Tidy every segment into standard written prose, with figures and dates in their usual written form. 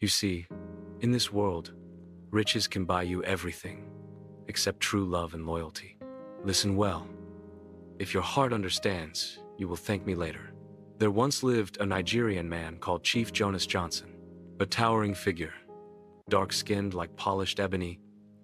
You see, in this world, riches can buy you everything, except true love and loyalty. Listen well. If your heart understands, you will thank me later. There once lived a Nigerian man called Chief Jonas Johnson, a towering figure, dark-skinned like polished ebony,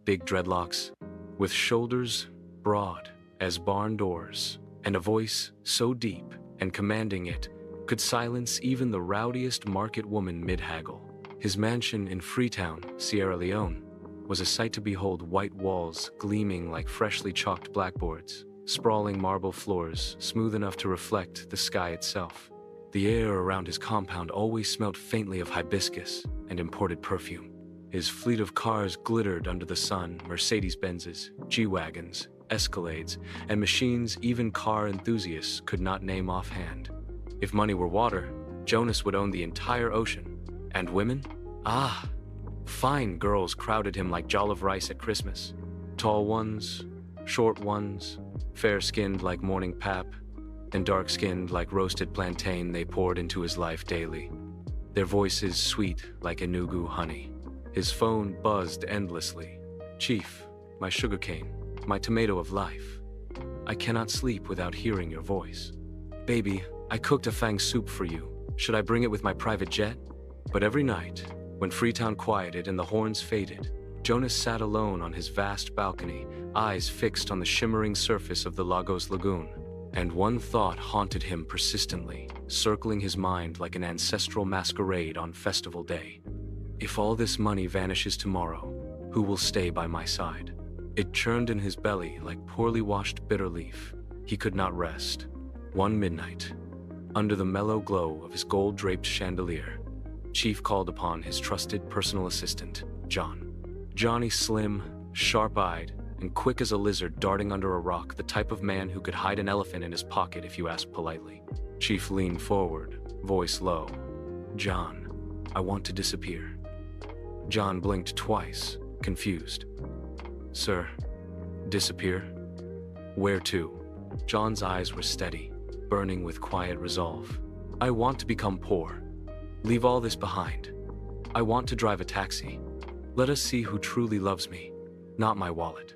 big dreadlocks, with shoulders broad as barn doors, and a voice so deep and commanding it could silence even the rowdiest market woman mid-haggle. His mansion in Freetown, Sierra Leone, was a sight to behold. White walls gleaming like freshly chalked blackboards, sprawling marble floors smooth enough to reflect the sky itself. The air around his compound always smelt faintly of hibiscus and imported perfume. His fleet of cars glittered under the sun, Mercedes-Benzes, G-Wagons, Escalades, and machines even car enthusiasts could not name offhand. If money were water, Jonas would own the entire ocean. And women? Ah, fine girls crowded him like jollof rice at Christmas. Tall ones, short ones, fair-skinned like morning pap, and dark-skinned like roasted plantain they poured into his life daily. Their voices sweet like enugu honey. His phone buzzed endlessly. Chief, my sugarcane, my tomato of life. I cannot sleep without hearing your voice. Baby, I cooked a fang soup for you. Should I bring it with my private jet? But every night, when Freetown quieted and the horns faded, Jonas sat alone on his vast balcony, eyes fixed on the shimmering surface of the Lagos Lagoon. And one thought haunted him persistently, circling his mind like an ancestral masquerade on festival day. If all this money vanishes tomorrow, who will stay by my side? It churned in his belly like poorly washed bitter leaf. He could not rest. One midnight, under the mellow glow of his gold-draped chandelier, Chief called upon his trusted personal assistant, John. Johnny, slim, sharp-eyed, and quick as a lizard darting under a rock, the type of man who could hide an elephant in his pocket if you asked politely. Chief leaned forward, voice low. John, I want to disappear. John blinked twice, confused. Sir, disappear? Where to? John's eyes were steady, burning with quiet resolve. I want to become poor. Leave all this behind. I want to drive a taxi. Let us see who truly loves me, not my wallet.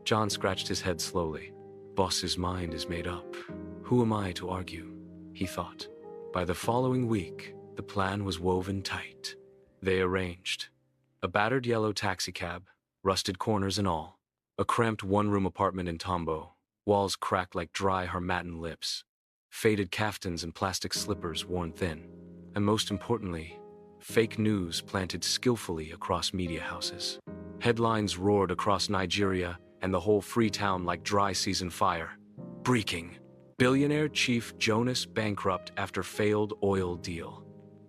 John scratched his head slowly. Boss's mind is made up. Who am I to argue? He thought. By the following week, the plan was woven tight. They arranged. A battered yellow taxicab, rusted corners and all. A cramped one-room apartment in Tombo, walls cracked like dry Harmattan lips. Faded caftans and plastic slippers worn thin. And most importantly, fake news planted skillfully across media houses. Headlines roared across Nigeria and the whole Freetown like dry season fire. Breaking. Billionaire Chief Jonas bankrupt after failed oil deal.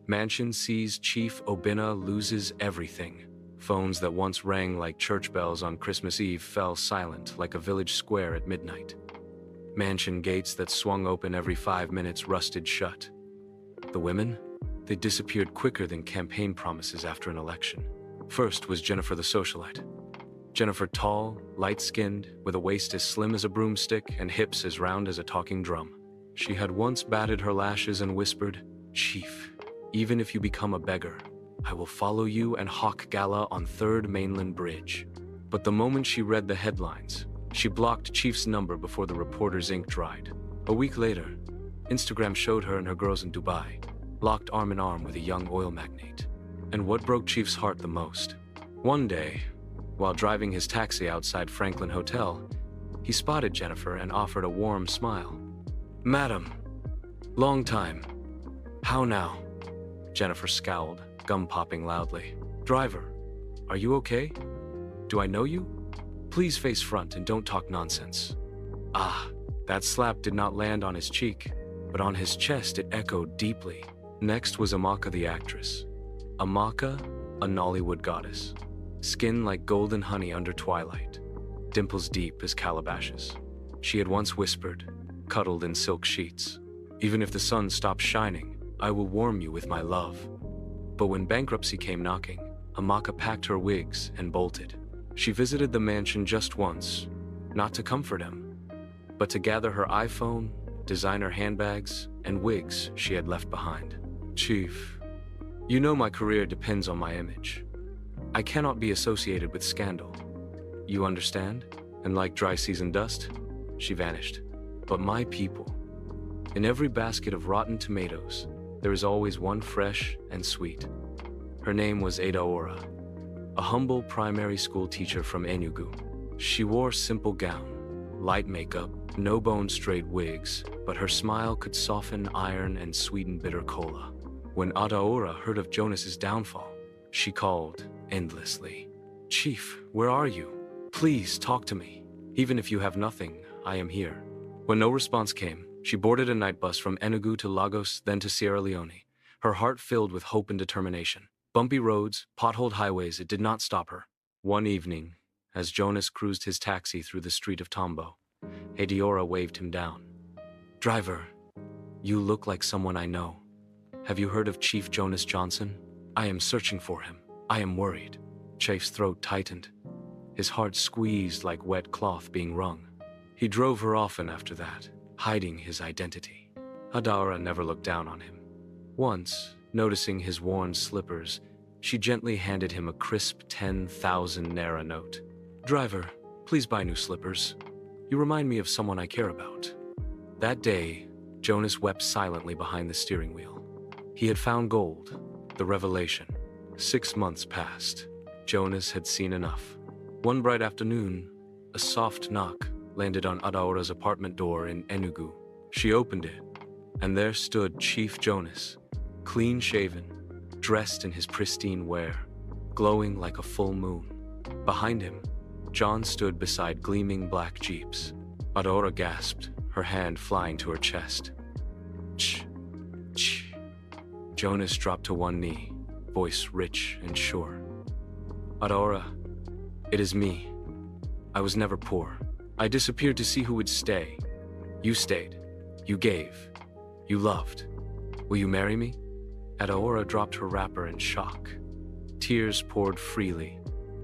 Mansion sees Chief Obinna loses everything. Phones that once rang like church bells on Christmas Eve fell silent like a village square at midnight. Mansion gates that swung open every 5 minutes rusted shut. The women? They disappeared quicker than campaign promises after an election. First was Jennifer the socialite. Jennifer, tall, light-skinned, with a waist as slim as a broomstick and hips as round as a talking drum. She had once batted her lashes and whispered, Chief, even if you become a beggar, I will follow you and hawk gala on 3rd Mainland Bridge. But the moment she read the headlines, she blocked Chief's number before the reporter's ink dried. A week later, Instagram showed her and her girls in Dubai, locked arm in arm with a young oil magnate. And what broke Chief's heart the most? One day, while driving his taxi outside Franklin Hotel, he spotted Jennifer and offered a warm smile. Madam, long time. How now? Jennifer scowled, gum popping loudly. Driver, are you okay? Do I know you? Please face front and don't talk nonsense. Ah, that slap did not land on his cheek, but on his chest it echoed deeply. Next was Amaka the actress. Amaka, a Nollywood goddess. Skin like golden honey under twilight. Dimples deep as calabashes. She had once whispered, cuddled in silk sheets. Even if the sun stops shining, I will warm you with my love. But when bankruptcy came knocking, Amaka packed her wigs and bolted. She visited the mansion just once, not to comfort him, but to gather her iPhone, designer handbags, and wigs she had left behind. Chief, You know my career depends on my image. I cannot be associated with scandal. You understand? And like dry season dust, she vanished. But my people, in every basket of rotten tomatoes, there is always one fresh and sweet. Her name was Adaora, a humble primary school teacher from Enugu. She wore simple gown, light makeup, no bone straight wigs, but her smile could soften iron and sweeten bitter cola. When Adaora heard of Jonas's downfall, she called endlessly. "Chief, where are you? Please talk to me. Even if you have nothing, I am here." When no response came, she boarded a night bus from Enugu to Lagos, then to Sierra Leone, her heart filled with hope and determination. Bumpy roads, potholed highways, it did not stop her. One evening, as Jonas cruised his taxi through the street of Tombo, Adaora waved him down. "Driver, you look like someone I know. Have you heard of Chief Jonas Johnson? I am searching for him. I am worried." Chief's throat tightened, his heart squeezed like wet cloth being wrung. He drove her often after that, hiding his identity. Adaora never looked down on him. Once, noticing his worn slippers, she gently handed him a crisp 10,000 naira note. "Driver, please buy new slippers. You remind me of someone I care about." That day, Jonas wept silently behind the steering wheel. He had found gold, the revelation. 6 months passed. Jonas had seen enough. One bright afternoon, a soft knock landed on Adaora's apartment door in Enugu. She opened it, and there stood Chief Jonas, clean-shaven, dressed in his pristine wear, glowing like a full moon. Behind him, John stood beside gleaming black jeeps. Adaora gasped, her hand flying to her chest. "Ch, ch." Jonas dropped to one knee, voice rich and sure. "Adaora, it is me. I was never poor. I disappeared to see who would stay. You stayed. You gave. You loved. Will you marry me?" Adaora dropped her wrapper in shock. Tears poured freely,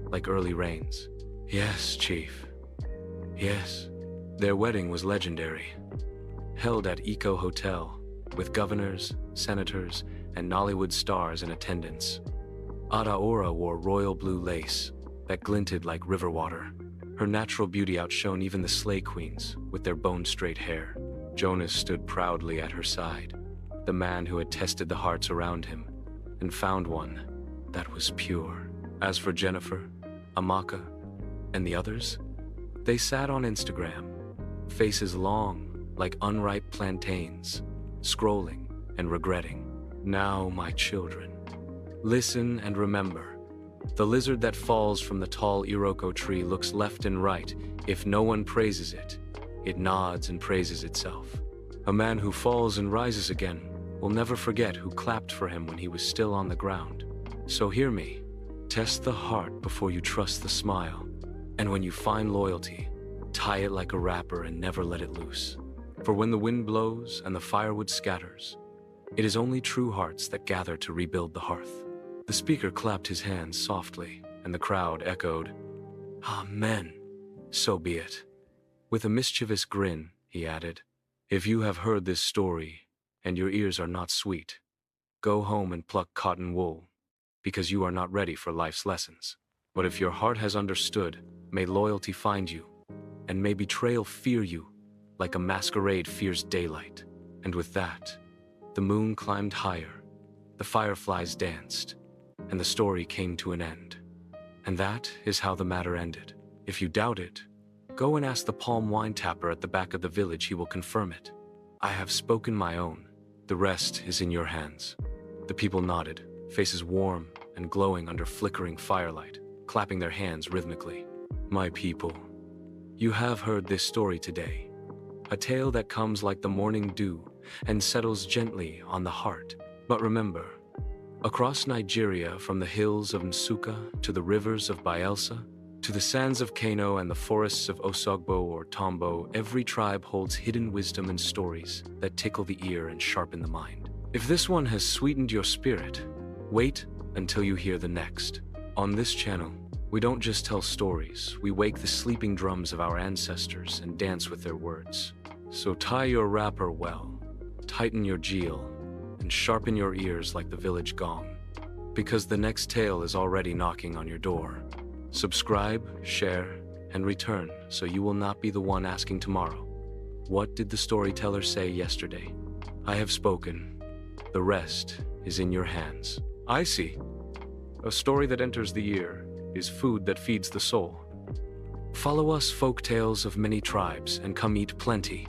like early rains. "Yes, Chief. Yes." Their wedding was legendary. Held at Eco Hotel, with governors, senators, and Nollywood stars in attendance. Adaora wore royal blue lace that glinted like river water. Her natural beauty outshone even the slay queens with their bone-straight hair. Jonas stood proudly at her side, the man who had tested the hearts around him and found one that was pure. As for Jennifer, Amaka, and the others, they sat on Instagram, faces long like unripe plantains, scrolling and regretting. Now, my children, listen and remember. The lizard that falls from the tall Iroko tree looks left and right. If no one praises it, it nods and praises itself. A man who falls and rises again will never forget who clapped for him when he was still on the ground. So hear me. Test the heart before you trust the smile. And when you find loyalty, tie it like a wrapper and never let it loose. For when the wind blows and the firewood scatters, it is only true hearts that gather to rebuild the hearth. The speaker clapped his hands softly, and the crowd echoed, "Amen. So be it." With a mischievous grin, he added, "If you have heard this story, and your ears are not sweet, go home and pluck cotton wool, because you are not ready for life's lessons. But if your heart has understood, may loyalty find you, and may betrayal fear you, like a masquerade fears daylight." And with that, the moon climbed higher, the fireflies danced, and the story came to an end. And that is how the matter ended. If you doubt it, go and ask the palm wine tapper at the back of the village. He will confirm it. I have spoken my own. The rest is in your hands. The people nodded, faces warm and glowing under flickering firelight, clapping their hands rhythmically. My people, you have heard this story today. A tale that comes like the morning dew and settles gently on the heart. But remember, across Nigeria, from the hills of Nsukka to the rivers of Bayelsa, to the sands of Kano and the forests of Osogbo or Tombo, every tribe holds hidden wisdom and stories that tickle the ear and sharpen the mind. If this one has sweetened your spirit, wait until you hear the next. On this channel, we don't just tell stories, we wake the sleeping drums of our ancestors and dance with their words. So tie your wrapper well, tighten your jeel, and sharpen your ears like the village gong. because the next tale is already knocking on your door. Subscribe, share, and return so you will not be the one asking tomorrow, "What did the storyteller say yesterday?" I have spoken. The rest is in your hands. I see. A story that enters the ear is food that feeds the soul. Follow us, Folktales of many tribes, and come eat plenty.